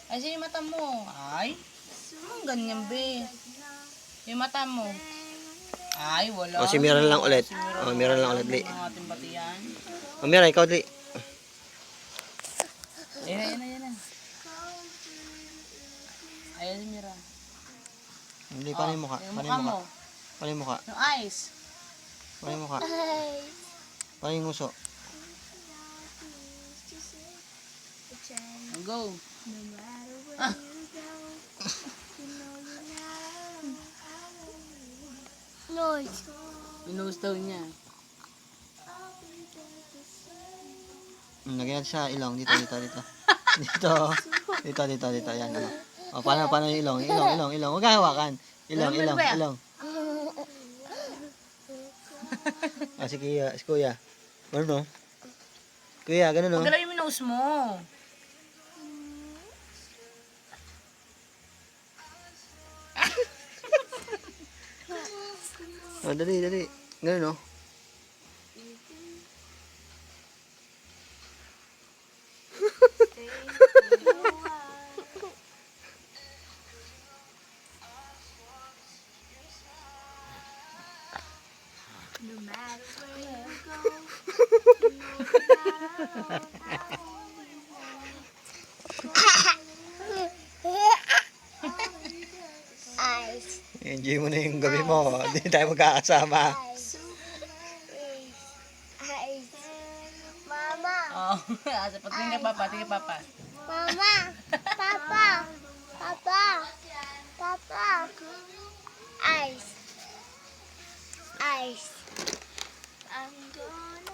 Ay, sino yung mata mo? Ay, ang ganyan, be. Yung mata mo. Ay, wala. O, si Mira lang ulit. Si Mira O, Mira lang ulit, Li. Ang ating batiyan. O, Mira, ikaw, Li. Ayan na. Ayan si Mira. Hindi, paano yung mukha? Yung Paano mukha yung mukha? mo. Paano yung mukha? Yung eyes. Paano yung mukha? Paano yung nguso? Go. Nose. Yung nose daw niya. Lagyan natin sa ilong. Dito. Dito. Yan, ano. O, paano yung ilong? Ilong. Huwag kang hawakan. Ilong. Ah, si Kuya. Ano, no? Kuya, ganun, no? Pagalaw yung nose mo. Oh, dali. Ganun, no? No matter where you go, eyes. Enjoy mo na yung gabi mo. Hindi tayo magkakasama. Eyes. Mama. Oh, patingin kay Papa. Mama. Papa. Eyes. I'm gonna